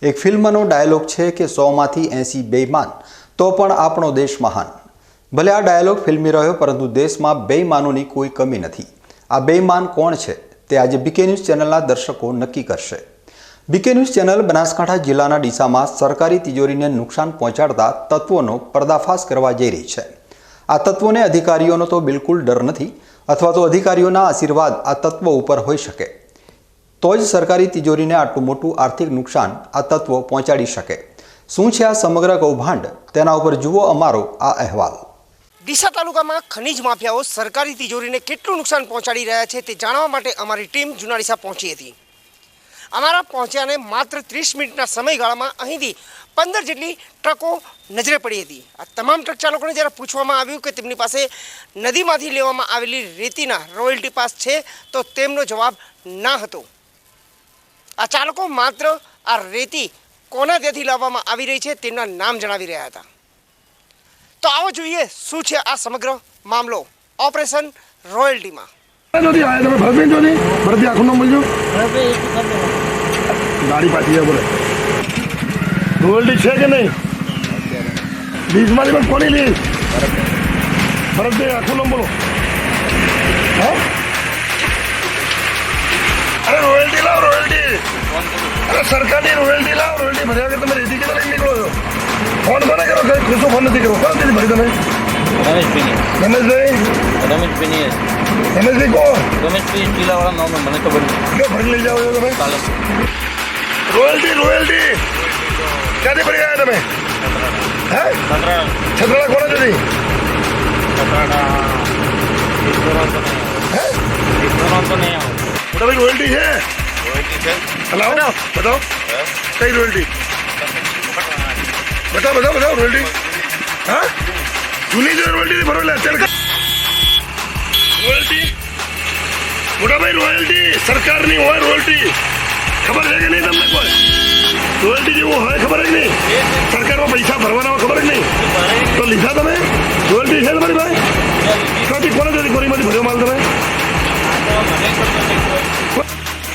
એક ફિલ્મનો ડાયલોગ છે કે 100માંથી 80 બેઈમાન તો પણ આપણો દેશ મહાન। ભલે આ ડાયલોગ ફિલ્મી રહ્યો, પરંતુ દેશમાં બેઈમાનોની કોઈ કમી નથી। આ બેઈમાન કોણ છે તે આજે બીકે ન્યૂઝ ચેનલના દર્શકો નક્કી કરશે। બીકે ન્યૂઝ ચેનલ બનાસકાંઠા જિલ્લાના ડીસામાં સરકારી તિજોરીને નુકસાન પહોંચાડતા તત્વોનો પર્દાફાશ કરવા જઈ રહી છે। આ તત્વોને અધિકારીઓનો તો બિલકુલ ડર નથી, અથવા તો અધિકારીઓના આશીર્વાદ આ તત્વો ઉપર હોઈ શકે તો જ સરકારી તિજોરીને આટલું મોટું આર્થિક નુકસાન આ તત્વો પહોંચાડી શકે। શું છે આ સમગ્ર કૌભાંડ, તેના ઉપર જુઓ અમારો આ અહેવાલ। ડીસા તાલુકામાં ખનીજ માફિયાઓ સરકારી તિજોરીને કેટલું નુકસાન પહોંચાડી રહ્યા છે તે જાણવા માટે અમારી ટીમ જૂના ડીસા પહોંચી હતી। અમારા પહોંચ્યાને માત્ર 30 મિનિટના સમયગાળામાં અહીંથી 15 જેટલી ટ્રકો નજરે પડી હતી। આ તમામ ટ્રક ચાલકોને જ્યારે પૂછવામાં આવ્યું કે તેમની પાસે નદીમાંથી લેવામાં આવેલી રેતીના રોયલ્ટી પાસ છે, તો તેમનો જવાબ ના હતો। આ ચાલકો માત્ર આ રેતી કોના ત્યાંથી લાવવામાં આવી રહી છે તેમના નામ જણાવી રહ્યા હતા। તો આવો જોઈએ શું છે આ સમગ્ર મામલો ઓપરેશન રોયલ્ટીમાં। ગાડી પાછી બોલે રોયલ્ટી છે કે નહીં? લીઝમાંથી પણ કોની લીઝ? ભરતભાઈ આખું નામ બોલો। હા, અરે રોયલ્ટી લાવ, રોયલ્ટી, અરે સરકારની રોયલ્ટી લાવ। રોયલ્ટી ભર્યા વગર તમે રેતી કેટલા લઈને નીકળો છો? ફોન કોને કરો? કઈ ખુશો ફોન નથી કરો? કોણ ભરી તમે? રમેશભાઈ કોણ? રમેશભાઈ ટીલાવાળા નામ મને ખબર નથી। ભરી લઈ જાઓ છો તમે? રોયલ્ટી રોયલ્ટી ક્યાંથી ભરી ગયા તમે? હે, છત્રાડા કોને નથી? મોટા ભાઈ રોયલ્ટી છે? હલાવો, બતાવો કઈ રોયલ્ટી? બતાવો બતાવો બતાવો રોયલ્ટી। હા, જૂની જો રોયલ્ટી ભરો લે અત્યારે રોયલ્ટી। મોટા ભાઈ રોયલ્ટી સરકારની હોય રોયલ્ટી, ખબર છે કે નહીં તમને? કોઈ રોયલ્ટી જેવું હોય ખબર જ નહીં? સરકારમાં પૈસા ભરવાના હોય ખબર જ નહીં? તો લીધા તમે? રોયલ્ટી છે તમારી ભાઈ? ક્યાંથી કોને જતી કોરીમાંથી ભર્યો માલ તમે?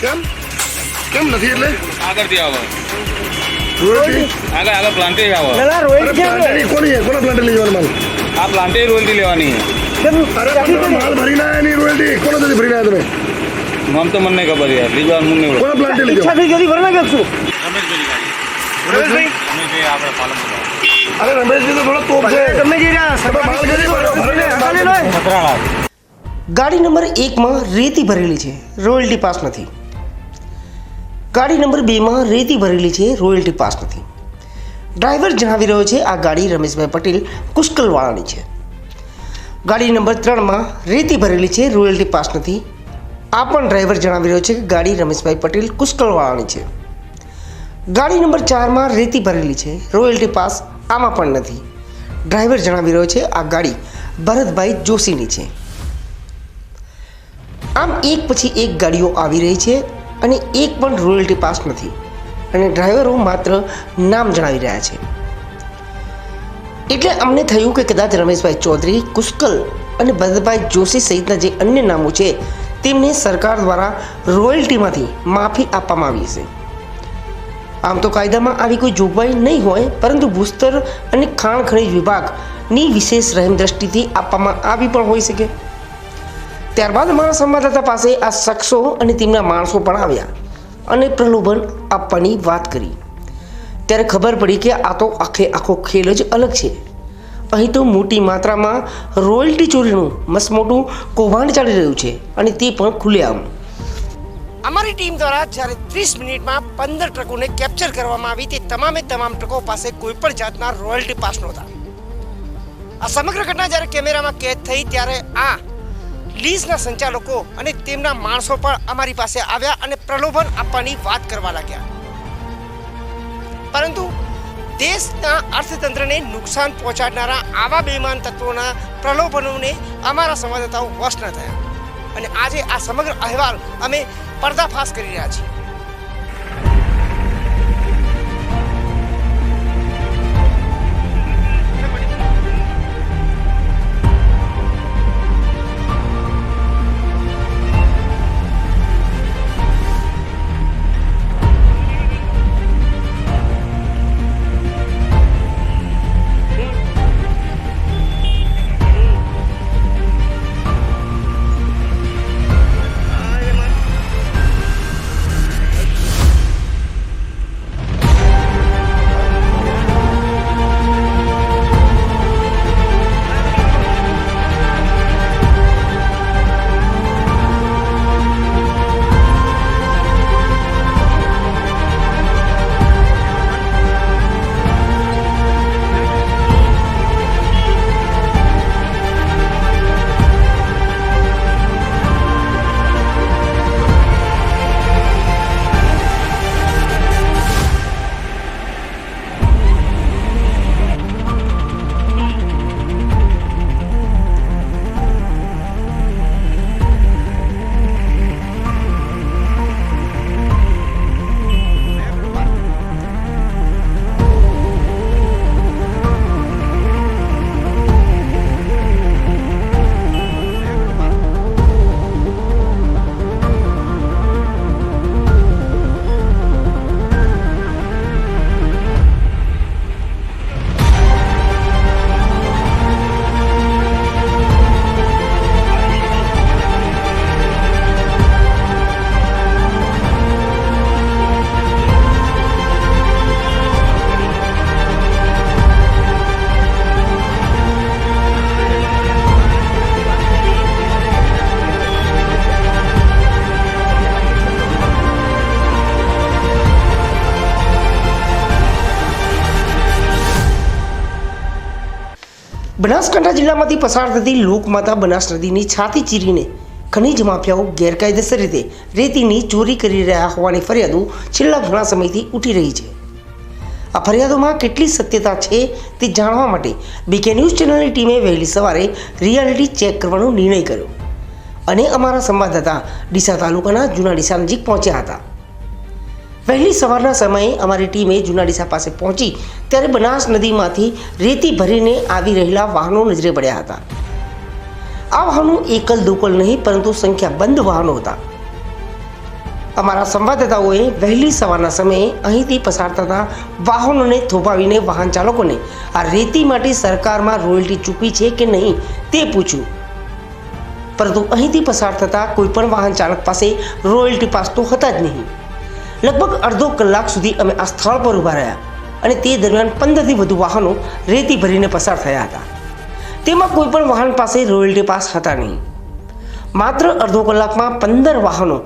કેમ કેમ નથી? એટલે આગળથી આવો, રોયલ્ટી આગળ પ્લાન્ટે આવો। કોની છે? કોના પ્લાન્ટે લઈ જવાનો માલ? આ પ્લાન્ટે રોયલ્ટી લેવાની છે। અરે માલ ભરી ના એની રોયલ્ટી કોને જતી ભરી ના તમે? નામ તો મને નહીં ખબર યાર, બીજું મને નહીં કોના પ્લાન્ટે લઈ જાઓ? અરે રમેશજી તો થોડો તોપ છે। ગાડી નંબર 1માં રેતી ભરેલી છે, રોયલ્ટી પાસ નથી। ગાડી નંબર 2માં રેતી ભરેલી છે, રોયલ્ટી પાસ નથી। ડ્રાઈવર જણાવી રહ્યો છે આ ગાડી રમેશભાઈ પટેલ કુશકલવાળાની છે। ગાડી નંબર 3માં રેતી ભરેલી છે, રોયલ્ટી પાસ નથી। આ પણ ડ્રાઈવર જણાવી રહ્યો છે કે ગાડી રમેશભાઈ પટેલ કુશકલવાળાની છે। ગાડી નંબર 4માં રેતી ભરેલી છે, રોયલ્ટી પાસ આમાં પણ નથી। ડ્રાઈવર જણાવી રહ્યો છે આ ગાડી ભરતભાઈ જોશીની છે। આમ એક પછી એક ગાડીઓ આવી રહી છે અને એક પણ રોયલ્ટી પાસ નથી, અને ડ્રાઈવરો માત્ર નામ જણાવી રહ્યા છે। એટલે અમને થયું કે કદાચ રમેશભાઈ ચૌધરી, કુશકલ અને ભરતભાઈ જોશી સહિતના જે અન્ય નામો છે તેમને સરકાર દ્વારા રોયલ્ટીમાંથી માફી આપવામાં આવી હશે। આમ તો કાયદામાં આવી કોઈ જોગવાઈ નહીં હોય, પરંતુ ભૂસ્તર અને ખાણ ખનિજ વિભાગની વિશેષ રહેમ દ્રષ્ટિથી આપવામાં આવી પણ હોઈ શકે। ત્યારબાદ અમારા સંવાદદાતા પાસે આ શખ્સો અને તેમના માણસો પણ આવ્યા અને પ્રલોભન આપવાની વાત કરી। ત્યારે ખબર પડી કે આ તો આખો ખેલ જ અલગ છે। અહીં તો મોટી માત્રામાં રોયલ્ટી ચોરીનું મસમોટું કૌભાંડ ચાલી રહ્યું છે, અને તે પણ ખુલ્લેઆમ। અમારી ટીમ દ્વારા જ્યારે 30 મિનિટમાં 15 ટ્રકોને કેપ્ચર કરવામાં આવી, તે તમામે તમામ ટ્રકો પાસે કોઈ પણ જાતના રોયલ્ટી પાસ નહોતા। આ સમગ્ર ઘટના જ્યારે કેમેરામાં કેદ થઈ, ત્યારે આ લીઝના સંચાલકો અને તેમના માણસો પણ અમારી પાસે આવ્યા અને પ્રલોભન આપવાની વાત કરવા લાગ્યા। પરંતુ દેશના અર્થતંત્રને નુકસાન પહોંચાડનારા આવા બેઈમાન તત્વોના પ્રલોભનોને અમારા સંવાદદાતાઓ વશ ન થયા, અને આજે આ સમગ્ર અહેવાલ અમે પર્દાફાશ કરી રહ્યા છીએ। બનાસકાંઠા જિલ્લામાંથી પસાર થતી લોકમાતા બનાસ નદીની છાતી ચીરીને ખનીજ માફિયાઓ ગેરકાયદેસર રીતે રેતીની ચોરી કરી રહ્યા હોવાની ફરિયાદો છેલ્લા ઘણા સમયથી ઉઠી રહી છે. આ ફરિયાદોમાં કેટલી સત્યતા છે તે જાણવા માટે બીકે ન્યૂઝ ચેનલની ટીમે વહેલી સવારે રિયાલિટી ચેક કરવાનો નિર્ણય કર્યો અને અમારા સંવાદદાતા ડીસા તાલુકાના જૂના ડીસા નજીક પહોંચ્યા હતા. વહેલી સવારના સમયે અમારી ટીમે જૂના ડીસા પાસે પહોંચી ત્યારે બનાસ નદીમાંથી રેતી ભરીને આવી રહેલા વાહનો નજરે પડ્યા હતા. આ વાહનો એકલ દોકલ નહીં પરંતુ સંખ્યાબંધ વાહનો હતા. અમારા સંવાદદાતાઓએ વહેલી સવારના સમયે અહીંથી પસાર થતા વાહનોને થોભાવીને વાહન ચાલકોને આ રેતી માટે સરકારમાં રોયલ્ટી ચૂકવી છે કે નહીં તે પૂછ્યું, પરંતુ અહીંથી પસાર થતા કોઈ પણ વાહન ચાલક પાસે રોયલ્ટી પાસ તો હતા જ નહીં. લગભગ અડધો કલાક સુધી અમે આ સ્થળ પર ઊભા રહ્યા અને તે દરમિયાન 15થી વધુ વાહનો રેતી ભરીને પસાર થયા હતા. તેમાં કોઈ પણ વાહન પાસે રોયલ્ટી પાસ હતા નહીં. માત્ર અડધો કલાકમાં 15 વાહનો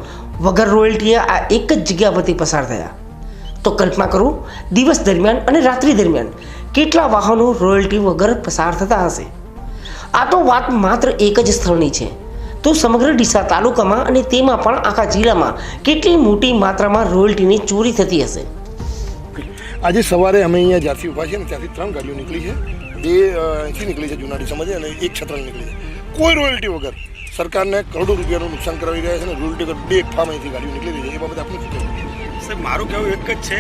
વગર રોયલ્ટીએ આ એક જ જગ્યા પરથી પસાર થયા. તો કલ્પના કરો દિવસ દરમિયાન અને રાત્રિ દરમિયાન કેટલા વાહનો રોયલ્ટી વગર પસાર થતા હશે. આ તો વાત માત્ર એક જ સ્થળની છે, તો સમગ્ર ડીસા તાલુકામાં અને તેમાં પણ આખા જિલ્લામાં કેટલી મોટી માત્રામાં રોયલ્ટીની ચોરી થતી હશે. આજે સવારે અમે અહીંયા જ્યાંથી ઊભા છીએ ને ત્યાંથી 3 ગાડીઓ નીકળી છે. 2 અહીંથી નીકળી છે જૂના ડીસામાંથી અને 1 છત્રાલ નીકળી છે. કોઈ રોયલ્ટી વગર સરકારને કરોડો રૂપિયાનું નુકસાન કરાવી રહ્યા છે અને રોયલ્ટી વગર 2 ફાર્મ અહીંથી ગાડીઓ નીકળી રહી છે. એ બાબતે આપણે શું કહેવું? સાહેબ, મારું કહેવું એક જ છે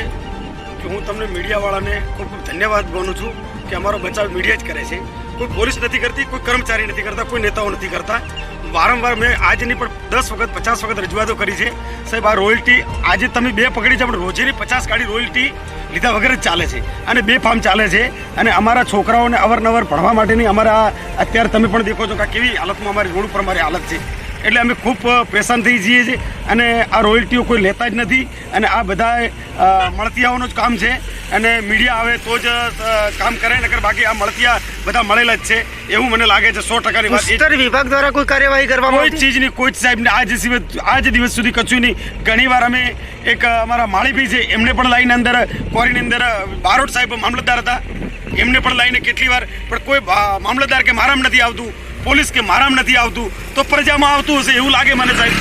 કે હું તમને મીડિયાવાળાને ખૂબ ખૂબ ધન્યવાદ બોલું છું કે અમારો બચાવ મીડિયા જ કરે છે. કોઈ પોલીસ નથી કરતી, કોઈ કર્મચારી નથી કરતા, કોઈ નેતાઓ નથી કરતા. વારંવાર મેં આજની પણ 10 વખત 50 વખત રજૂઆતો કરી છે. સાહેબ, આ રોયલ્ટી આજે તમે 2 પકડી છે, પણ રોજની 50 ગાડી રોયલ્ટી લીધા વગર જ ચાલે છે અને 2 ફાર્મ ચાલે છે. અને અમારા છોકરાઓને અવારનવાર ભણવા માટેની અમારા અત્યારે તમે પણ દેખો છો કે કેવી હાલતમાં અમારી રોડ ઉપર અમારી હાલત છે. એટલે અમે ખૂબ પરેશાન થઈ જઈએ છીએ અને આ રોયલ્ટીઓ કોઈ લેતા જ નથી અને આ બધા મળતિયાઓનું જ કામ છે અને મીડિયા આવે તો જ કામ કરે, નકર બાકી આ મળતિયા બધા મળેલા જ છે એવું મને લાગે છે. 100%ની વાત. ઉચ્ચતર વિભાગ દ્વારા કોઈ કાર્યવાહી કરવામાં કોઈ ચીજની કોઈ સાહેબને આજ દિવસ સુધી કશું નહીં. ઘણીવાર અમે એક અમારા માળીભાઈ છે એમને પણ લાઈને અંદર ક્વોરીની અંદર બારોટ સાહેબ મામલતદાર હતા, એમને પણ લાઈને કેટલી વાર, પણ કોઈ મામલતદાર કે મારામાં નથી આવતું, પોલીસ કે મારામાં નથી આવતું, તો પ્રજામાં આવતું હશે એવું લાગે મને સાહેબ.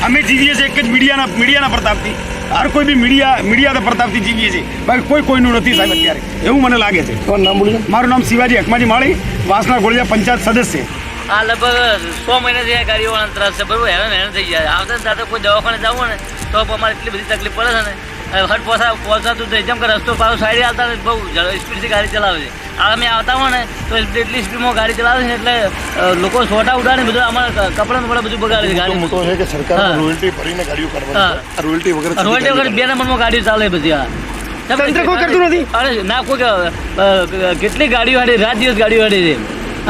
અમે જીવીએ છીએ એક જ મીડિયાના પ્રતાપથી. હર કોઈ બી મીડિયાના પ્રતાપથી જીવીએ છીએ, બાકી કોઈ કોઈનું નથી સાહેબ અત્યારે એવું મને લાગે છે. તમારું નામ બોલું? મારું નામ શિવાજી અકમાજી માળી, વાસણા ગોળિયા પંચાયત સદસ્ય. આ લગભગ 6 મહિનાથી આ ગાડીઓવાળા ત્રાસ છે, બરાબર. હેરાન થઈ જાય. આવતા સાથે કોઈ દવાખાને જવું ને તો અમારે એટલી બધી તકલીફ પડે છે ને, હટ પહોંચાતું થઈ જેમ કે રસ્તો પાછો સાઈડે આવતા બહુ સ્પીડથી ગાડી ચલાવે છે. અમે આવતા હોય ને તો એટલી સ્પીડમાં ગાડી ચલાવે છે એટલે લોકો છોટા ઉડાડે બધું અમારા કપડાનું પણ બધું બગાડે છે. ગાડી મોટો છે કે સરકાર રોયલ્ટી ભરીને ગાડીઓ કરવાની, રોયલ્ટી વગર 2 નંબરમાં ગાડીઓ ચાલે બધી. આ તંત્ર કોઈ કરતું નથી. અરે ના, કોઈ કેટલી ગાડીઓ હાડી રાત દિવસ ગાડીઓ હાડી છે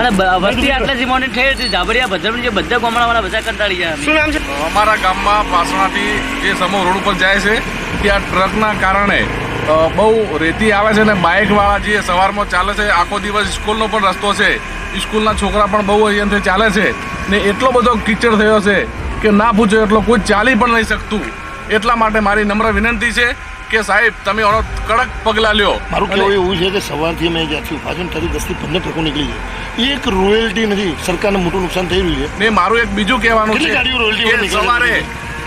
અને વસ્તી આટલાથી મોર્નિંગ થઈ હતી. ઝાબડિયા ભદ્રમ જે બધા ગામડાવાળા બધા કંટાળી ગયા. શું નામ છે? અમારા ગામમાં પાસણાથી જે સમૂહ રોડ ઉપર જાય છે ત્યાં ટ્રકના કારણે બહુ રેતી આવે છે અને બાઇકવાળા જે સવારમાં ચાલે છે, આખો દિવસ સ્કૂલનો પણ રસ્તો છે, સ્કૂલના છોકરા પણ બહુ અહીંયાથી ચાલે છે ને એટલો બધો કીચડ થયો છે કે ના પૂછો એટલો, કોઈ ચાલી પણ નહીં શકતું. એટલા માટે મારી નમ્ર વિનંતી છે કે સાહેબ તમે એનો કડક પગલાં લ્યો. મારું કહેવું એવું છે કે સવારથી અમે જ્યાંથી ઊભા છું ત્યાંથી 10 થી 15 ટ્રકો નીકળી છે. એક રોયલ્ટી નથી, સરકારને મોટું નુકસાન થઈ રહ્યું છે. ને મારું એક બીજું કહેવાનું કેટલી ગાડીઓ રોયલ્ટી વગર છે નીકળે છે? સવારે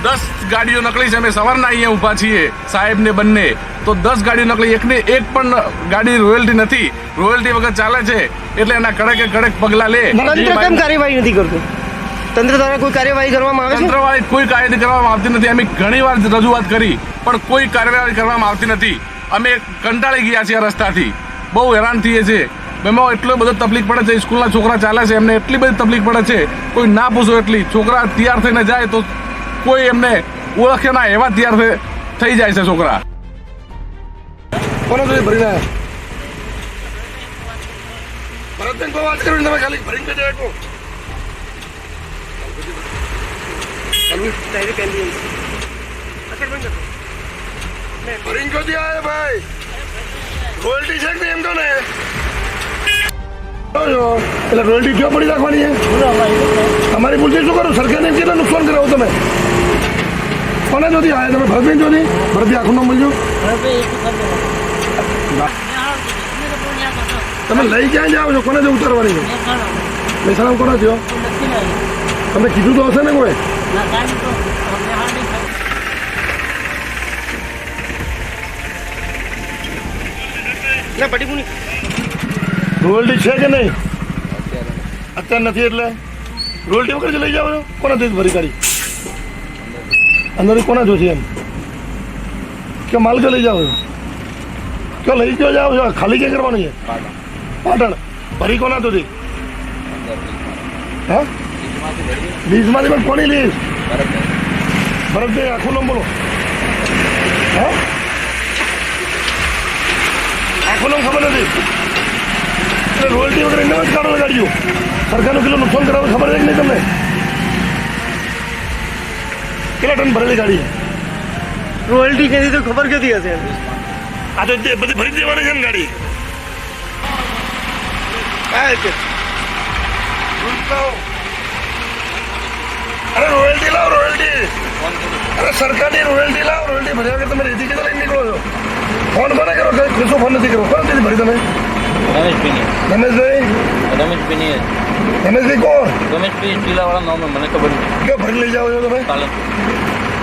10 ગાડીઓ નકળી છે. અમે સવારના અહીંયા ઊભા છીએ સાહેબને બંને, તો 10 ગાડીઓ નકળી, એક પણ ગાડી રોયલ્ટી નથી, રોયલ્ટી વગર ચાલે છે. એટલે એના કડક પગલાં લે. તંત્ર કેમ કાર્યવાહી નથી કરતું? તંત્ર દ્વારા કોઈ કાર્યવાહી કરવામાં આવે છે? તંત્રવાળી કોઈ કાર્યવાહી કરવામાં આવતી નથી. અમે ઘણી વાર રજૂઆત કરી પણ કોઈ કાર્યવાહી કરવામાં આવતી નથી. અમે કંટાળી ગયા છીએ આ રસ્તાથી, બહુ હેરાન થઈએ છીએ. એમાં એટલો બધો તકલીફ પડે છે, સ્કૂલના છોકરા ચાલે છે એમને એટલી બધી તકલીફ પડે છે, કોઈ ના પૂછો એટલી. છોકરા તૈયાર થઈને જાય તો કોઈ એમને ઓળખે ના એવા તૈયાર થઈ જાય છે છોકરા. કોનો સુધી ભરીને આવ્યા? ભરતબેન કોઈ વાત કર્યું તમે ખાલી ભરીને જાય તો ભરીને ક્યાંથી આવે ભાઈ? રોયલ્ટી છે કે એમ તો ને એટલે રોયલ્ટી ક્યાં પડી રાખવાની છે? તમારી ભૂલથી શું કરો? સરકારને કેટલા નુકસાન કરાવો તમે? કોને જોતી આવે તમે? ભરતબેન જોતી? ભરતભાઈ આખું નામ બોલજો. તમે લઈ ક્યાં જાઓ છો? કોને જે ઉતારવાની છે? મહેસાણા કોના થયો? તમને કીધું તો હશે ને કોઈ? રોયલ્ટી છે કે નહીં? અત્યારે નથી એટલે રોયલ્ટી વગર જ લઈ જાઓ છો? કોના દેશ ભરી કાઢી અંદર કોના જોશે એમ કે માલ કે લઈ જાઓ છો? કે લઈ ક્યાં જાઓ છો? ખાલી ક્યાં કરવાનું છે? પાટણ ભરી કોના તો હા લીઝમાંથી પણ કોની લીઝ? ભરતભાઈ આખું નામ બોલો. હા આખું નામ ખબર નથી એટલે રોયલ્ટી વગર એને જ કાઢો લગાડ્યું. સરકારનું કેટલું નુકસાન કરાવે ખબર છે કે નહીં તમને? કેટલા ટન ભરેલી ગાડી? રોયલ્ટી ક્યાંથી તો ખબર ક્યાંથી હશે? આ તો બધી ભરી દેવાની છે ને ગાડી. અરે રોયલ્ટી લાવો રોયલ્ટી. અરે સરકારની રોયલ્ટી લાવો. રોયલ્ટી ભર્યા વગર તમે રેતી કેટલા લઈને નીકળો છો? ફોન કોને કરો? કશું ફોન નથી કરો. કોણ તેથી ભરી તમે? રમેશભાઈ રમેશભાઈ કોણ? મને ખબર નહીં. ક્યાં ભરી લઈ જાઓ છો તમે? પાલનપુર.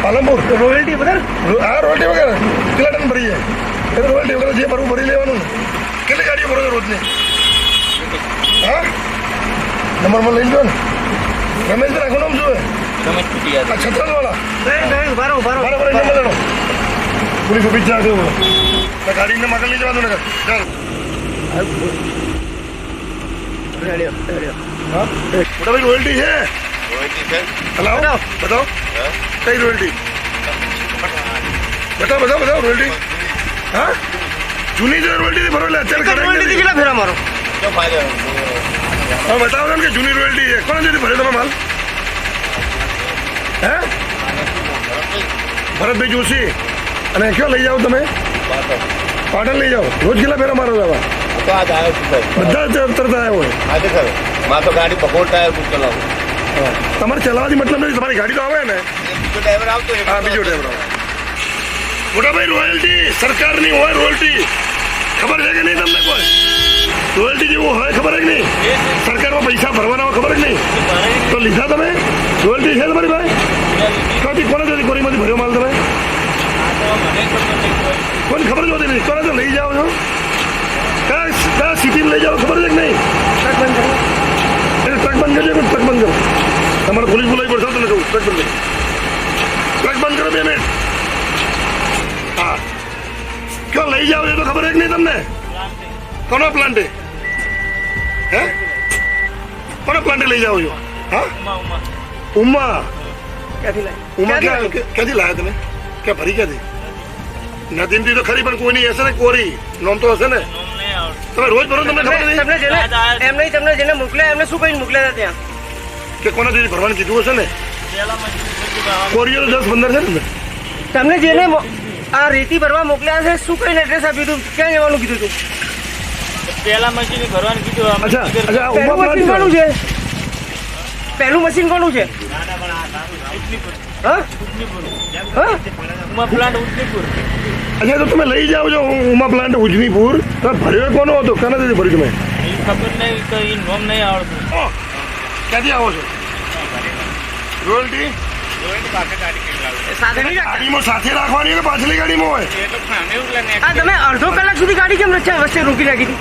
પાલનપુર રોયલ્ટી વગર? હા રોયલ્ટી વગર કેટલા ટન ભરી છે? એટલે રોયલ્ટી વગર જે ભરવું ભરી લેવાનું ને. કેટલી ગાડીઓ ભરો છો રોજની? હા નંબરમાં લઈ લો ને. રમેશભાઈ આખું નામ શું? આ છત્રાલવાળા બરાબર નંબર લેનો. પોલીસ ઓફિસ જા દો. ગાડીને આગળ લઈ જવાનું ને. ચાલ હા મોટા ભાઈ રોયલ્ટી છે? હલાવો બતાવો કઈ રોયલ્ટી? બતાવો રોયલ્ટી. હા જૂની જે રોયલ્ટી ભરો એટલે અત્યારે રોયલ્ટી કેટલા ફેરા મારો? હા બતાવો ને કે જૂની રોયલ્ટી છે. કોને જેથી ભરે તમે માલ? હે ભરતભાઈ જોશી. અને ક્યાં લઈ જાઓ તમે? પાટણ લઈ જાઓ. રોજ કેટલા ફેરા મારો દાદા? બધા તરત આવ્યા હોય. ગાડી પકોડ ટાયર બુક ચલાવું. તમારે ચલાવવાની મતલબ નથી. તમારી ગાડી તો આવે ને? ડ્રાઈવર આવતો હા બીજો ડ્રાઈવર આવે. મોટાભાઈ રોયલ્ટી સરકારની હોય. રોયલ્ટી ખબર છે કે નહીં તમને? કોઈ રોયલ્ટી જેવું હોય ખબર છે કે નહીં? સરકારમાં પૈસા ભરવાના હોય ખબર જ નહીં? તો લીધા તમે? રોયલ્ટી છે તમારી ભાઈ? ક્યાંથી કોને જતી કોરીમાંથી ભર્યો માલ તમે? કોને ખબર જ હોતી નહીં. કોને તો લઈ જાઓ છો? કયા સિટીમાં લઈ જાઓ ખબર છે કે નહીં? ટ્રક બંધ કરજો. ટ્રક બંધ કરો. તમારે પોલીસ બોલાવી પડશે. તમને કહું ટ્રક બંધ ટ્રક બંધ કરો 2 મિનિટ. હા ક્યાં લઈ જાઓ એ તો ખબર છે કે નહીં તમને? કોનો પ્લાન્ટ? હે કોનો પ્લાન્ટ લઈ જાઓ છો? હા ઉમા ક્યાંથી લાયા તમે? ક્યાં ભરી ક્યાંથી? નદીમથી તો ખરી પણ કોઈ નહીં હશે ને. કોરી નોમ તો હશે ને. તમે રોજ ભરો તમને ખબર નહીં? તમને જેને મોકલ્યા એમને શું કહીને મોકલ્યા હતા ત્યાં? કે કોના જેથી ભરવાનું કીધું હશે ને? કોરીઓ તો 10-15 છે ને. તમને જેને આ રેતી ભરવા મોકલ્યા છે શું કહીને એડ્રેસ આપ્યું હતું? ક્યાં જવાનું કીધું હતું? પહેલા મશીન ભરવાનું કીધું. અચ્છા પહેલું મશીન કોનું છે? પહેલું મશીન કોનું છે? હા પ્લાન્ટ ઉજનીપુર. અચ્છા તો તમે લઈ જાઓ છો ઉમા પ્લાન્ટ ઉજનીપુર. તમે ભર્યો કોનો હતો? કોના જેથી ભર્યું તમે? ખબર નહીં તો એ નોમ નહીં આવડતું. ક્યાંથી આવો છો? રોયલ્ટી ગાડીમાં સાથે રાખવાની કે પાછલી ગાડીમાં હોય? હા તમે અડધો કલાક સુધી ગાડી કેમ વચ્ચે રોકી રાખી હતી?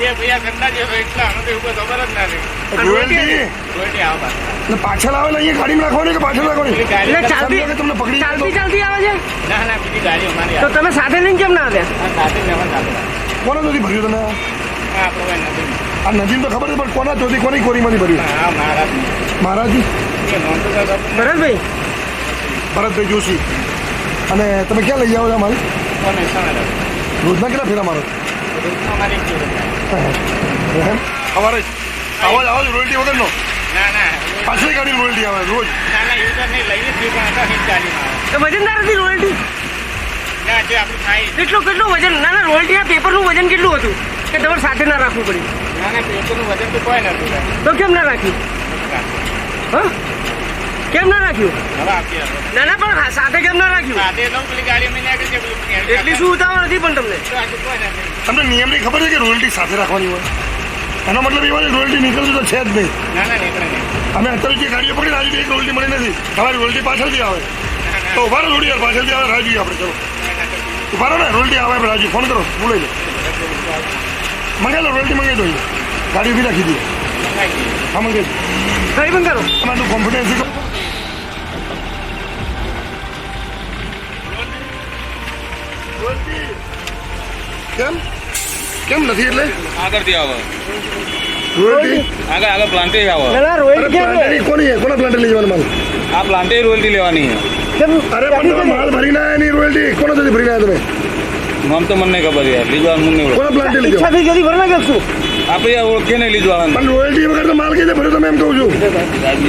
રોયલ્ટી પાછળ આવે અહીંયા ગાડીમાં રાખવાની કે પાછળ રાખવાની? ચાલતી તમને પકડી ચાલતી આવે છે? તો તમે સાથે લઈને કેમ ના આવ્યા? કોના જોથી ભર્યું તમે? આ નજીમ તો ખબર છે પણ કોના જોથી કોની કોરીમાંથી ભર્યું? મહારાજી ભરતભાઈ જોશી. અને તમે ક્યાં લઈ જાઓ છો માલ? રોજના કેટલા ફેરા મારો? સવારે આવાજ રોયલ્ટી વગરનો? પાછલી ગાડી રોયલ્ટી આવે રોજ? તો વજનદાર હતી રોયલ્ટી? કેટલું વજન? ના રોયલ્ટીના પેપરનું વજન કેટલું હતું કે તમારે સાથે ના રાખવું પડ્યું? તો કેમ ના રાખ્યું? હા કેમ ના રાખ્યું? ના પણ સાથે કેમ ના રાખ્યું? એટલી શું ઉતાવળ નથી પણ તમને? તમને નિયમની ખબર છે કે રોયલ્ટી સાથે રાખવાની હોય? એનો મતલબ એવો છે રોયલ્ટી નીકળતી તો છે જ નહીં. અમે અત્યારે જે ગાડીઓ પકડી આજે એક રોયલ્ટી મળી નથી. તમારી રોયલ્ટી પાછળથી આવે તો ઉભા રહો થોડી વાર, પાછળથી આવે રાહ જોઈએ આપણે. ચલો ઉભા રહો ને, રોયલ્ટી આવે આપણે રાજુ ફોન કરો, બોલાવી લો, મંગાવી લો રોયલ્ટી, મંગાવી દો. ગાડી ઉભી રાખી દઈએ. હા મંગાવી કઈ પણ કરો તમારું કોન્ફિડન્સ કેમ કેમ નથી એટલે આગળથી આવે રોયલ્ટી આગળ પ્લાન્ટે આવે પ્લાન્ટેની કોની છે? કોના પ્લાન્ટે લઈ જવાનો માલ? આ પ્લાન્ટે રોયલ્ટી લેવાની અરે પણ તમે માલ ભરીને આવ્યા નહીં, રોયલ્ટી કોના સુધી ભરીને આવ્યા તમે? આમ તો મને ખબર યાર લીધવાનું મને કોના પ્લાન્ટે લઈ જાઓ? આપણે ઓળખે નહીં લીધવાનું પણ રોયલ્ટી વગર તો માલ કઈ રીતે ભર્યો તમે એમ કહું છું?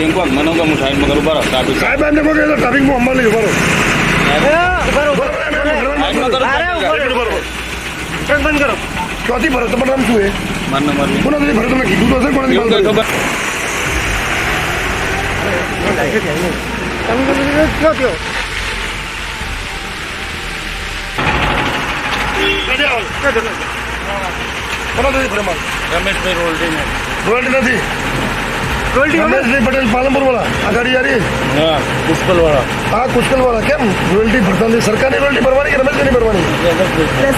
એમ કહો મને હું સાઈડમાં કરું બરાબર ટ્રાફિક સાહેબ એમને કહો કે ટ્રાફિકમાં અંબાર લઈ બરો બંધ કરો ચોથી ભરો તમારું નામ શું છે? મને મળી કોના સુધી ભરો? તમને કીધું તો હશે કોનાથી માલ ભર્યો? કોના સુધી ભરે માલ? રમેશભાઈ રોયલ્ટી રોયલ્ટી નથી. રમેશભાઈ પટેલ પાલનપુર વાળા આ ગાડી આ રહી હા પુષ્કલ વાળા હા કુશકલ વાળા કેમ રોયલ્ટી ભરતા નથી? સરકારની રોયલ્ટી ભરવાની કે રમેશભાઈની ભરવાની?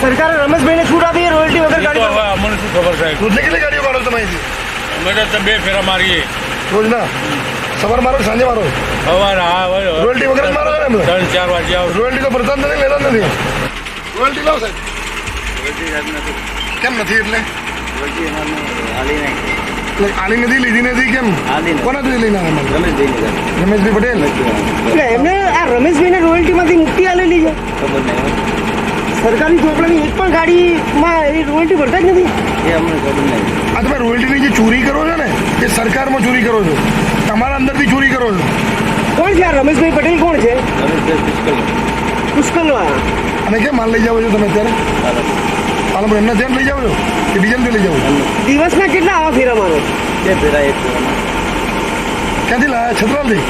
સરકારે રમેશભાઈને છૂટ આપી રોયલ્ટી વગર ગાડી અમને શું ખબર સાહેબ રોજની કેટલી ગાડીઓ કાઢો તમે અહીંથી? અમે તો 2 ફેરા મારીએ રોજના સવાર મારો સાંજે મારો સવાર રોયલ્ટી વગર જ મારો ને એમને? 3-4 વાગે આવો રોયલ્ટી તો ભરતા જ નથી, લેતા જ નથી. રોયલ્ટી લાવ સાહેબ. કેમ નથી એટલે આની નથી લીધી નથી કેમ? કોનાથી લઈને આવ્યા? રમેશભાઈ પટેલ. એટલે એમને આ રમેશભાઈને રોયલ્ટીમાંથી મુક્તિ આલેલી છે. સરકારી ચોપડાની એક પણ ગાડીમાં એ રોયલ્ટી ભરતા જ નથી. આ તમે રોયલ્ટીની જે ચોરી કરો છો ને એ સરકારમાં ચોરી કરો છો, તમારા અંદરથી ચોરી કરો છો. કોણ છે આ રમેશભાઈ પટેલ? કોણ છે? પુષ્કલ અને કેમ માલ લઈ જાઓ છો તમે અત્યારે? પાલનપુર એમના ત્યાં લઈ જાઓ છો કે બીજાને લઈ જાઓ છો? દિવસના કેટલા આવા ફેરા મારો? ક્યાંથી લાયા? છત્રાલથી.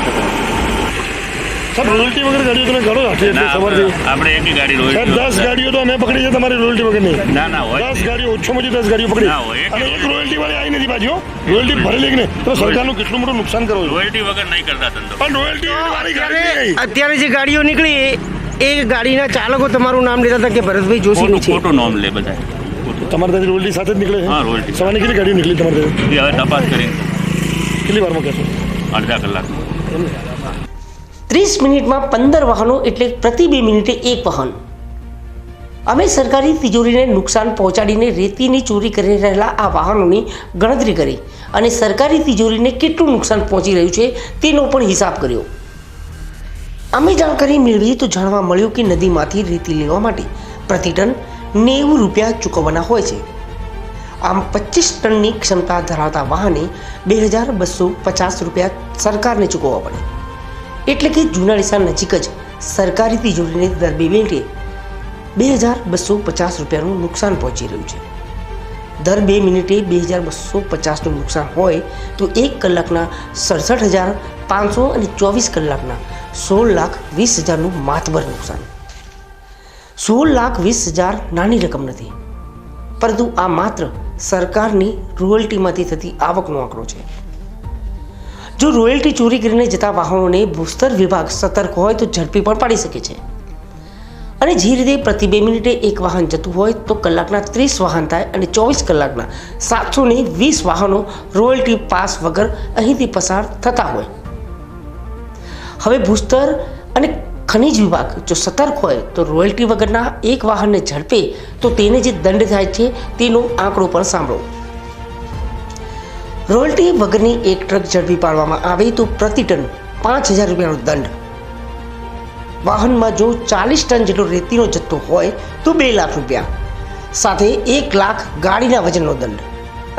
સાહેબ રોયલ્ટી વગર ગાડીઓ તમે કરો આટલી એટલી સવારથી? આપણે એકી ગાડી સાહેબ 10 ગાડીઓ તો અમે પકડી છે તમારી રોયલ્ટી વગરની. ના હોય 10 ગાડીઓ ઓછામાં ઓછી 10 ગાડીઓ પકડી ના હોય. અને એક રોયલ્ટી વાળી આવી નથી પાછી. રોયલ્ટી ભરેલી કે નહીં તો સરકારનું કેટલું મોટું નુકસાન કરો છો. રોયલ્ટી વગર નહીં કરતા ધંધો. પણ રોયલ્ટી વાળી ગાડી નહીં. અત્યારે જે ગાડીઓ નીકળી એ ગાડીના ચાલકો તમારું નામ લેતા હતા કે ભરતભાઈ જોશીનું છે. ખોટું નામ લે બધા. તમારે ત્યાંથી રોયલ્ટી સાથે જ નીકળે છે? હા, રોયલ્ટી. સવારની કેટલી ગાડીઓ નીકળી તમારે ત્યાંથી? એ હવે તપાસ કરીને કેટલી વારમાં કહેશો? અડધા કલાક 30 મિનિટમાં 15 વાહનો એટલે પ્રતિ 2 મિનિટે 1 વાહન. અમે સરકારી તિજોરીને નુકસાન પહોંચાડીને રેતીની ચોરી કરી રહેલા આ વાહનોની ગણતરી કરી અને સરકારી તિજોરીને કેટલું નુકસાન પહોંચી રહ્યું છે તેનો પણ હિસાબ કર્યો. અમે જાણકારી મેળવી તો જાણવા મળ્યું કે નદીમાંથી રેતી લેવા માટે પ્રતિ ટન 90 રૂપિયા ચૂકવવાના હોય છે. આમ 25 ટનની ક્ષમતા ધરાવતા વાહને 2250 રૂપિયા સરકારને ચૂકવવા પડે. એટલે કે જુનાડીસા નજીક જ સરકારી તિજોરીને દર 2 મિનિટે 2250 રૂપિયાનું નુકસાન પહોંચી રહ્યું છે. દર 2 મિનિટે 2250નું નુકસાન હોય તો 1 કલાકના 67,500 અને 24 કલાકના 16,20,000નું માતબર નુકસાન. 16,20,000 નાની રકમ નથી, પરંતુ આ માત્ર સરકારની રોયલ્ટીમાંથી થતી આવકનો આંકડો છે. જો રોયલ્ટી ચોરી કરીને જતા વાહનોને ભૂસ્તર વિભાગ સતર્ક હોય તો ઝડપી પણ પાડી શકે છે. અને જે રીતે પ્રતિ 2 મિનિટે 1 વાહન જતું હોય તો કલાકના 30 વાહન થાય અને 24 કલાકના 720 વાહનો રોયલ્ટી પાસ વગર અહીંથી પસાર થતા હોય. હવે ભૂસ્તર અને ખનિજ વિભાગ જો સતર્ક હોય તો રોયલ્ટી વગરના 1 વાહનને ઝડપે તો તેને જે દંડ થાય છે તેનો આંકડો પણ સાંભળો. રોયલ્ટી વગરની 1 ટ્રક ઝડપી પાડવામાં આવે તો પ્રતિ ટન 5,000 રૂપિયાનો દંડ. વાહનમાં જો 40 ટન જેટલો રેતીનો જથ્થો હોય તો 2 લાખ રૂપિયા, સાથે 1 લાખ ગાડીના વજનનો દંડ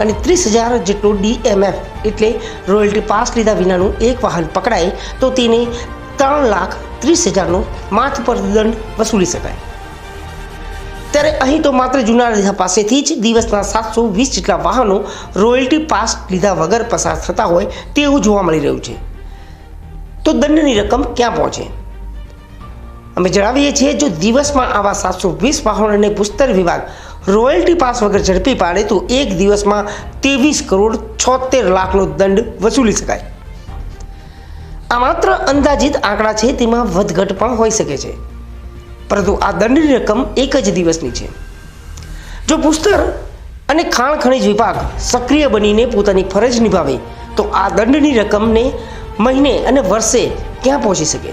અને 30,000 જેટલો DMF એટલે રોયલ્ટી પાસ લીધા વિનાનું 1 વાહન પકડાય તો તેને 3,30,000નો માથ પર દંડ વસૂલી શકાય. ત્યારે અહીં તો માત્ર જુનાડીસા પાસેથી જ દિવસના 720 જેટલા વાહનો રોયલ્ટી પાસ લીધા વગર પસાર થતા હોય તેવું જોવા મળી રહ્યું છે. તો દંડની રકમ ક્યાં પહોંચે? અમે જણાવીએ છીએ જો દિવસમાં આવા 720 વાહનોને ભૂસ્તર વિભાગ રોયલ્ટી પાસ વગર ઝડપી પાડે તો એક દિવસમાં 23 કરોડ 76 લાખનો દંડ વસૂલી શકાય. આ માત્ર અંદાજિત આંકડા છે, તેમાં વધઘટ પણ હોઈ શકે છે, પરંતુ આ દંડની રકમ એક જ દિવસની છે. જો ભૂસ્તર અને ખાણ ખનિજ વિભાગ સક્રિય બનીને પોતાની ફરજ નિભાવે તો આ દંડની રકમને મહિને અને વર્ષે ક્યાં પહોંચી શકે.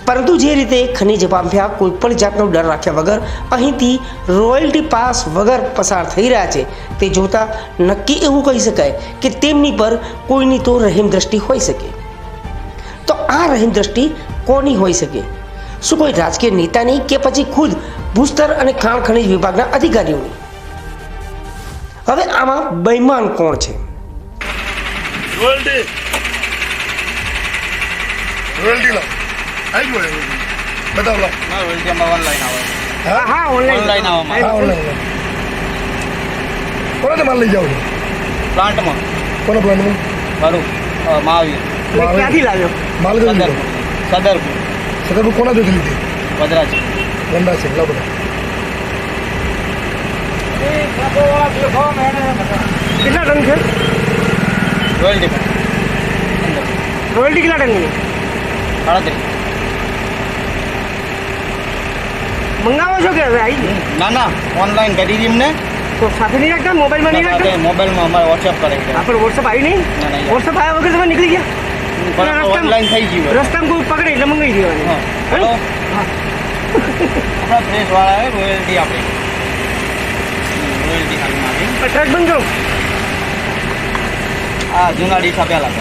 પરંતુ જે રીતે ખનિજ માફિયા કોઈ પણ જાતનો ડર રાખ્યા વગર અહીંથી રોયલ્ટી પાસ વગર પસાર થઈ રહ્યા છે, તે જોતા નક્કી એવું કહી શકાય કે તેમની પર કોઈની તો રહેમ દ્રષ્ટિ હોઈ શકે. તો આ રહેમ દ્રષ્ટિ કોની હોઈ શકે? શું કોઈ રાજકીય નેતાની કે પછી ખુદ ભૂસ્તર અને ખાણ ખનિજ વિભાગના અધિકારીઓની? હવે આમાં બેઈમાન કોણ છે? રોયલ્ટી રોયલ્ટી લો આવી ગયો બતાવ લો. રોયલ્ટી અમારે ઓનલાઈન આવે. હા ઓનલાઈન આવે. હા ઓનલાઈન કોને માલ લઈ જાવ છો? પ્લાન્ટમાં કોનો પ્લાનમાં મારું મહાવીર ક્યાંથી લાવ્યો? માલ કઈ લીધો? સદરપુર સદરપુર કોના જોઈ લીધી? વદરાજ. ગંદા છે લો બધા. કેટલા ટન છે રોયલ્ટી રોયલ્ટી? કેટલા ટનની 38. મંગાવો છો કે હવે આવી ગઈ? ના ના ઓનલાઈન કરી દીધી એમને. તો સાથે નહીં રાખતા? મોબાઈલમાં નહીં રાખતા? મોબાઈલમાં અમારે વોટ્સએપ કરે છે. આપણે વોટ્સઅપ આવી નહીં? ના, નહીં. વોટ્સઅપ આવ્યા વગર તમે નીકળી ગયા? પણ ઓનલાઈન થઈ ગયું. રસ્તામાં કોઈ પકડે એટલે મંગાવી દેવાની. હેલો આપણા ફ્રેશ વાળા આવે રોયલ્ટી આપે. રોયલ્ટી ખાલી મારી ટ્રક બંધ કરો. આ જૂના ડીસા પહેલા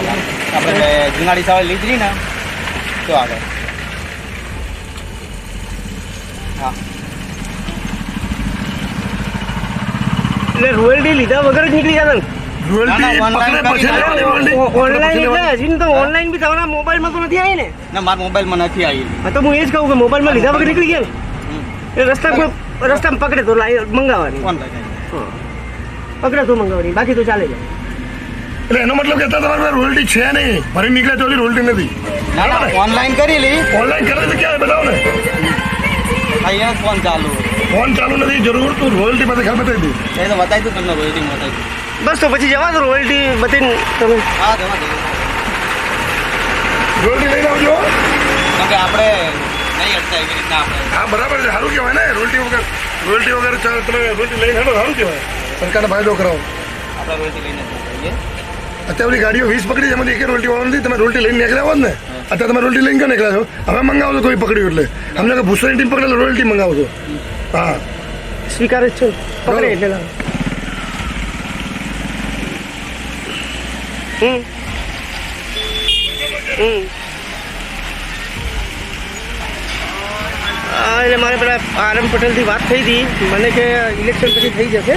આપણે જૂના ડીસા લીધી ને તો આગળ. હા એટલે રોયલ્ટી લીધા વગર જ નીકળી જતા ને? રોયલ્ટી ના, ના, પકડે પછી online લેવાની રોયલ્ટી. ઓનલાઈન એટલે હજી તો ઓનલાઈન બી તમારા મોબાઈલમાં તો નથી આવી ને? ના મારા મોબાઈલમાં નથી આવી. હા તો હું એ જ કહું કે મોબાઈલમાં લીધા વગર નીકળી ગયા ને એટલે રસ્તામાં પકડે તો મંગાવવાની. ઓનલાઈન પકડે તો મંગાવવાની, બાકી તો ચાલે જાય. એટલે એનો મતલબ કે અત્યારે તમારી પાસે રોયલ્ટી છે નહીં, ભરી નીકળે તો રોયલ્ટી નથી. ના ના ઓનલાઈન કરી લી. ઓનલાઈન કરે તો ક્યાં બતાવો ને. અહીંયા ફોન ચાલુ. ફોન ચાલુ નથી જરૂર, તું રોયલ્ટી પાસે ખાલી બતાવી દઉં. એ તો બતાવી દઉં તમને રોયલ્ટી બતાવી દઉં. બસ તો પછી જવા દો રોયલ્ટી બતાવીને તમે. હા જવા દે. રોયલ્ટી લઈને આવજો. કેમ કે આપણે નહીં અટતા એવી રીતના આપણે. હા બરાબર છે, સારું કહેવાય ને. રોયલ્ટી વગર તમે રોયલ્ટી લઈને હેડો, સારું કહેવાય. સરકારને ફાયદો કરાવો. આપણે રોયલ્ટી લઈને જ જઈએ. અત્યારે બધી ગાડીઓ 20 પકડી, એમાંથી એક રોયલ્ટી વાળો નથી. તમે રોયલ્ટી લઈને નીકળ્યા હોત ને, અત્યારે તમે રોયલ્ટી લઈને ક્યાં નીકળ્યા છો? હવે મંગાવો છો કોઈ પકડ્યું એટલે અમને કે ભૂસવાની ટીમ પકડે રોયલ્ટી મંગાવો છો. હા સ્વીકાર જ છો, પકડે એટલે લાવો. એટલે મારે પેલા આરએમ પટેલથી વાત થઈ હતી, મને કે ઇલેક્શન પછી થઈ જશે.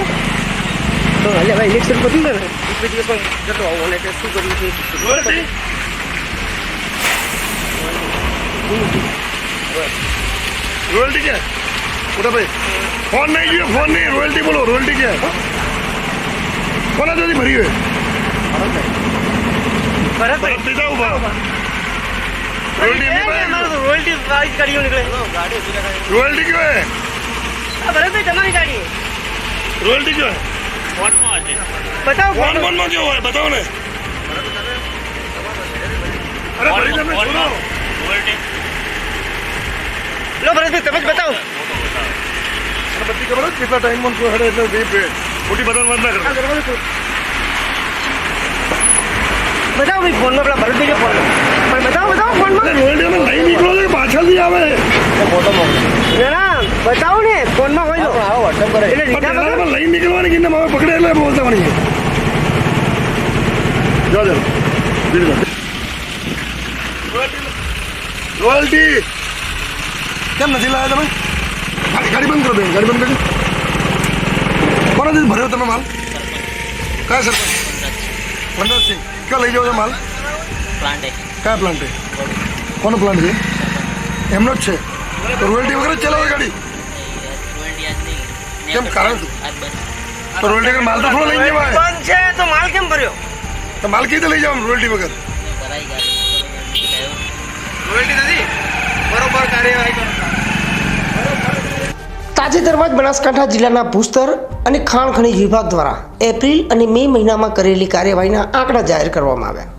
તો એટલે હવે ઇલેક્શન પતી ગયું ને એક બે દિવસમાં જતો આવું અને કે શું કરવું છે. રોયલ્ટી રોયલ્ટી ક્યાં મોટા ભાઈ? ફોન નહીં જોઈએ, ફોન નહીં, રોયલ્ટી બોલો. રોયલ્ટી ક્યાં? કોના જોડી ભરી હોય? ભરતભાઈ પીધા ઉભા રોયલ્ટી એમની પાસે. રોયલ્ટી વાળી ગાડીઓ નીકળે. રોયલ્ટી ક્યો હે? ભરતભાઈ તમારી ગાડી રોયલ્ટી ક્યો હે? બતાવો. ફોન ફોનમાં કેવો હોય બતાવો ને. અરે ભરી તમે છોડો. લો ભરતભાઈ તમે જ બતાવો. અને બધી ખબર જ કેટલા ટાઈમમાં કોઈ હડે એટલે મોટી બધાને વાત ના કરે. બતાવો ભાઈ ફોનમાં પેલા ભરતભાઈ ફોન પણ બતાવો ફોનમાં. રોયલ્ટી અમે લઈ નીકળો છો કે પાછળથી આવે? ફોટો મોકલો. ના ના બતાવો ને ફોનમાં હોય તો. આવો વોટ્સએપ કરે. એટલે લીધા વગર પણ લઈ નીકળવાની કે હવે પકડે એટલે બોલતાવાની. જો રોયલ્ટી કેમ નથી લાવ્યા તમે? ગાડી બંધ કરો બેન, ગાડી બંધ કરી. કોનાથી ભર્યો તમે માલ? કયા સરપંચ? વનરાજસિંહ. ક્યાં લઈ જાઓ છો માલ? પ્લાન્ટ કયા પ્લાન્ટ? કોનો પ્લાન્ટ છે? એમનો જ છે. તો રોયલ્ટી વગર જ ચલાવે ગાડી? કેમ કારણ શું? તો રોયલ્ટી વગર માલ તો થોડો લઈ જવાય. બંધ છે તો માલ કેમ ભર્યો? તો માલ કઈ રીતે લઈ જવાનું રોયલ્ટી વગર? રોયલ્ટી નથી બરોબર કાર્યવાહી કરો. તાજેતરમાં જ બનાસકાંઠા જિલ્લાના ભૂસ્તર અને ખાણ ખનીજ વિભાગ દ્વારા એપ્રિલ અને મે મહિનામાં કરેલી કાર્યવાહીના આંકડા જાહેર કરવામાં આવ્યા,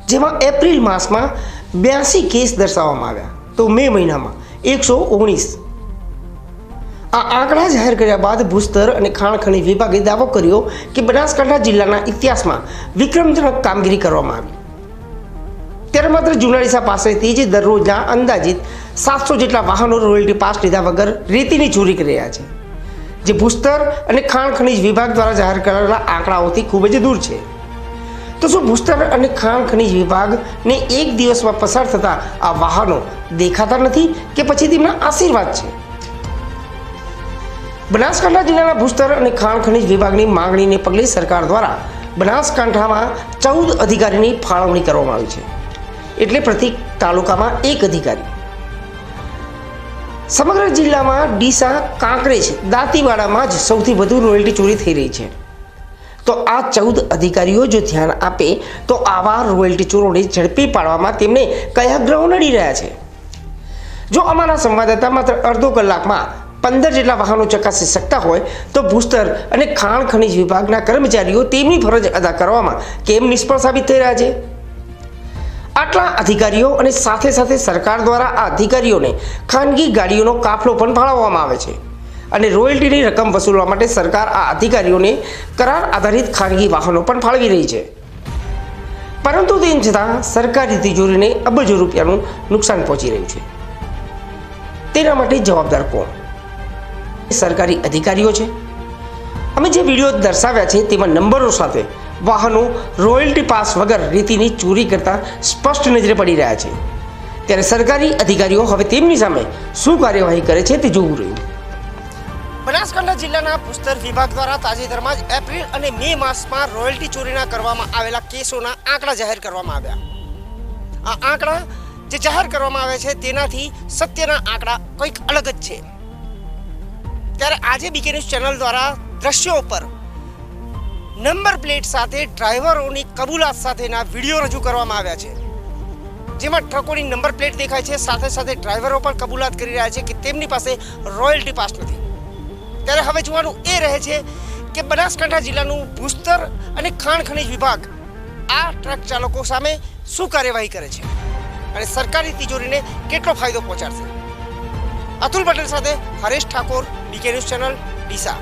જેમાં એપ્રિલ માસમાં 82 કેસ દર્શાવવામાં આવ્યા તો મે મહિનામાં 119. આ આંકડા જાહેર કર્યા બાદ ભૂસ્તર અને ખાણ ખનીજ વિભાગે દાવો કર્યો કે બનાસકાંઠા જિલ્લાના ઇતિહાસમાં વિક્રમજનક કામગીરી કરવામાં આવી. ત્યારે માત્ર જુનાડીસા પાસેથી જ દરરોજના અંદાજિત 700 જેટલા વાહનો રોયલ્ટી પાસ લીધા વગર રેતીની ચોરી કરી રહ્યા છે, જે ભૂસ્તર અને ખાણ ખનીજ વિભાગ દ્વારા જાહેર કરાયેલા આંકડાઓથી ખૂબ જ દૂર છે. તો શું ભૂસ્તર અને ખાણ ખનીજ વિભાગને એક દિવસમાં પસાર થતા આ વાહનો દેખાતા નથી કે પછી તેમના આશીર્વાદ છે? બનાસકાંઠા જિલ્લાના ભૂસ્તર અને ખાણ ખનીજ વિભાગની માંગણીને પગલે સરકાર દ્વારા બનાસકાંઠામાં 14 અધિકારીની ફાળવણી કરવામાં આવી છે, એટલે પ્રતિ તાલુકામાં 1 અધિકારી. સમગ્ર જિલ્લામાં ડીસા, કાંકરેજ, દાંતીવાડામાં જ સૌથી વધુ રોયલ્ટી ચોરી થઈ રહી છે. તો આ 14 અધિકારીઓ જો ધ્યાન આપે તો આવા રોયલ્ટી ચોરોને ઝડપી પાડવામાં તેમને કયા ગ્રહો નડી રહ્યા છે? જો અમારા સંવાદદાતા માત્ર અડધો કલાકમાં 15 જેટલા વાહનો ચકાસી શકતા હોય તો ભૂસ્તર અને ખાણ ખનીજ વિભાગના કર્મચારીઓ તેમની ફરજ અદા કરવામાં કેમ નિષ્ફળ સાબિત થઈ રહ્યા છે? આટલા અધિકારીઓ અને સાથે સાથે સરકાર દ્વારા આ અધિકારીઓને ખાનગી ગાડીઓનો કાફલો પણ ફાળવવામાં આવે છે અને રોયલ્ટીની રકમ વસૂલવા માટે સરકાર આ અધિકારીઓને કરાર આધારિત ખાનગી વાહનો પણ ફાળવી રહી છે. પરંતુ તેમ છતાં સરકારી તિજોરીને અબજો રૂપિયાનું નુકસાન પહોંચી રહ્યું છે. તેના માટે જવાબદાર કોણ? સરકારી અધિકારીઓ છે. અમે જે વિડીયો દર્શાવ્યા છે તેમાં નંબરો સાથે વાહનો રોયલ્ટી પાસ વગર રેતીની ચોરી કરતા સ્પષ્ટ નજરે પડી રહ્યા છે. ત્યારે સરકારી અધિકારીઓ હવે તેમની સામે શું કાર્યવાહી કરે છે તે જોવું રહ્યું. બનાસકાંઠા જિલ્લાના ભૂસ્તર વિભાગ દ્વારા તાજેતરમાં જ એપ્રિલ અને મે માસમાં રોયલ્ટી ચોરીના કરવામાં આવેલા કેસોના આંકડા જાહેર કરવામાં આવ્યા. આ આંકડા જે જાહેર કરવામાં આવે છે તેનાથી સત્યના આંકડા કંઈક અલગ જ છે. ત્યારે આજે બીકે ન્યૂઝ ચેનલ દ્વારા દ્રશ્યો પર નંબર પ્લેટ સાથે ડ્રાઈવરોની કબૂલાત સાથેના વિડીયો રજૂ કરવામાં આવ્યા છે, જેમાં ટ્રકોની નંબર પ્લેટ દેખાય છે, સાથે સાથે ડ્રાઈવરો પણ કબૂલાત કરી રહ્યા છે કે તેમની પાસે રોયલ્ટી પાસ નથી. ત્યારે હવે જોવાનું એ રહે છે કે બનાસકાંઠા જિલ્લાનું ભૂસ્તર અને ખાણ ખનીજ વિભાગ આ ટ્રક ચાલકો સામે શું કાર્યવાહી કરે છે અને સરકારી તિજોરીને કેટલો ફાયદો પહોંચાડશે. અતુલ પટેલ સાથે Haresh Thakor, BK news channel, Deesa.